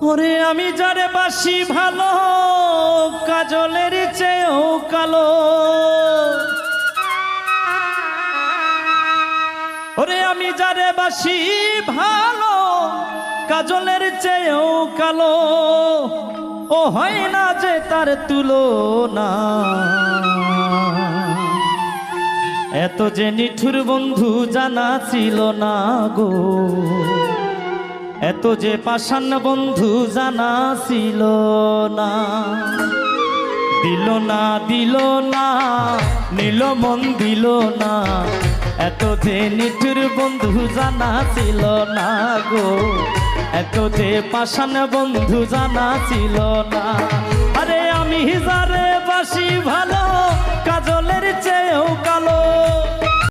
ওরে আমি যারে বাসি ভালো কাজলের চেয়েও কালো। ওরে আমি যারে বাসি ভালো কাজলের চেয়েও কালো। ও হয় না যে তার তুলনা। এত যে নিঠুর বন্ধু জানা ছিল না গো, এত যে পাষাণ বন্ধু জানা ছিল না। দিল না দিল না নিল মন দিল না, এত যে নিঠুর বন্ধু জানা ছিল না গো, এত যে পাষাণ বন্ধু জানা ছিল না। আরে আমি যারে বাসি ভালো কাজলের চেয়েও কালো।